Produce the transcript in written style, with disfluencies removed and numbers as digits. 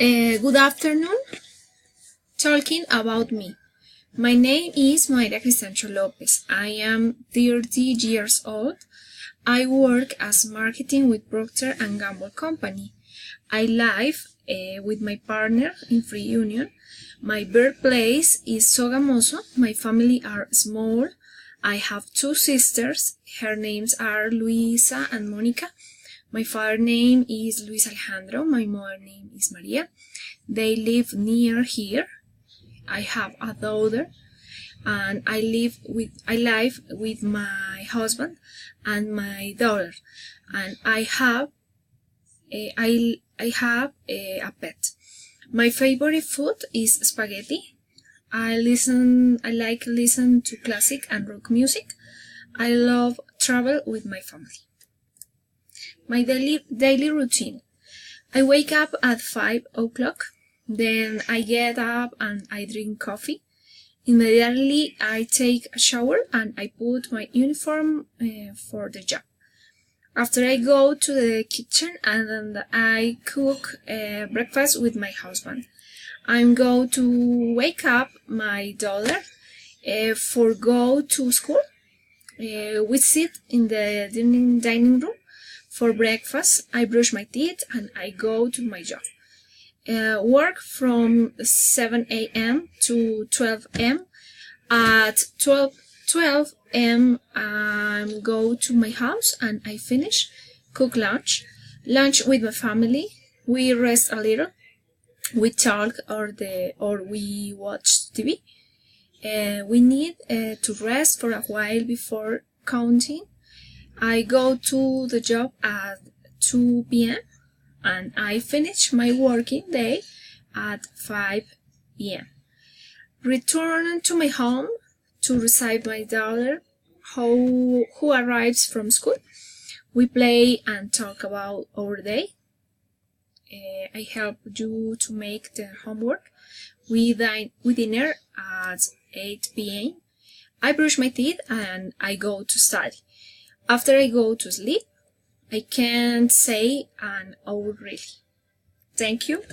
Good afternoon. Talking about me. My name is Mayra Cristancho Lopez. I am 30 years old. I work as marketing with Procter & Gamble Company. I live with my partner in Free Union. My birthplace is Sogamoso. My family are small. I have two sisters. Her names are Luisa and Monica. My father name is Luis Alejandro. My mother name is Maria. They live near here. I have a daughter, and I live with my husband and my daughter, and I have a pet. My favorite food is spaghetti. I like listen to classic and rock music. I love travel with my family. My daily routine. I wake up at 5 o'clock. Then I get up and I drink coffee. Immediately I take a shower and I put my uniform for the job. After I go to the kitchen and I cook breakfast with my husband. I'm going to wake up my daughter for go to school. We sit in the dining room for breakfast. I brush my teeth and I go to my job. Work from 7 a.m. to 12 a.m. At 12 a.m. I go to my house and I finish, cook lunch with my family. We rest a little, we talk or we watch TV. We need to rest for a while before counting. I go to the job at 2 p.m. and I finish my working day at 5 p.m. Return to my home to receive my daughter who arrives from school. We play and talk about our day. I help you to make the homework. We dinner at 8 p.m. I brush my teeth and I go to study. After I go to sleep, I can't say an hour really. Thank you.